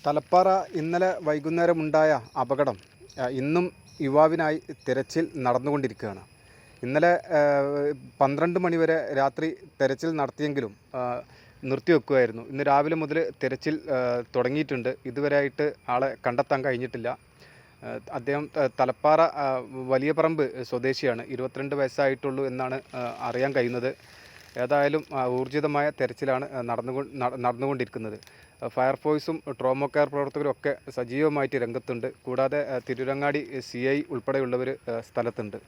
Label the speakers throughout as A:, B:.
A: തലപ്പാറ ഇന്നലെ വൈകുന്നേരമുണ്ടായ അപകടം ഇന്നും യുവാവിനായി തിരച്ചിൽ നടന്നുകൊണ്ടിരിക്കുകയാണ്. ഇന്നലെ 12 മണിവരെ രാത്രി തിരച്ചിൽ നടത്തിയെങ്കിലും നിർത്തിവെക്കുകയായിരുന്നു. ഇന്ന് രാവിലെ മുതൽ തിരച്ചിൽ തുടങ്ങിയിട്ടുണ്ട്. ഇതുവരെയായിട്ട് ആളെ കണ്ടെത്താൻ കഴിഞ്ഞിട്ടില്ല. അദ്ദേഹം തലപ്പാറ വലിയ പറമ്പ് സ്വദേശിയാണ്. 22 വയസ്സായിട്ടുള്ളൂ എന്നാണ് അറിയാൻ കഴിയുന്നത്. ഏതായാലും ഊർജിതമായ തെരച്ചിലാണ് നടന്നുകൊണ്ടിരിക്കുന്നത്. ഫയർഫോഴ്സും ട്രോമോ കെയർ പ്രവർത്തകരും ഒക്കെ സജീവമായിട്ട് രംഗത്തുണ്ട്. കൂടാതെ തിരൂരങ്ങാടി CI ഉൾപ്പെടെയുള്ളവർ സ്ഥലത്തുണ്ട്.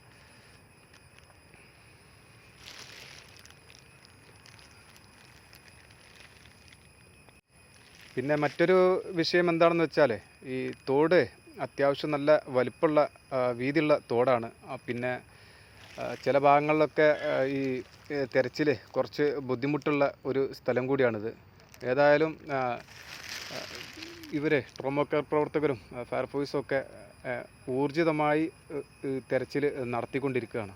A: പിന്നെ മറ്റൊരു വിഷയം എന്താണെന്ന് വെച്ചാൽ, ഈ തോട് അത്യാവശ്യം നല്ല വലിപ്പമുള്ള വീതിയുള്ള തോടാണ്. പിന്നെ ചില ഭാഗങ്ങളിലൊക്കെ ഈ തെരച്ചിൽ കുറച്ച് ബുദ്ധിമുട്ടുള്ള ഒരു സ്ഥലം കൂടിയാണിത്. ഏതായാലും ഇവർ ട്രോമോ കെയർ പ്രവർത്തകരും ഫയർഫോഴ്സും ഒക്കെ ഊർജിതമായി തെരച്ചിൽ നടത്തിക്കൊണ്ടിരിക്കുകയാണ്.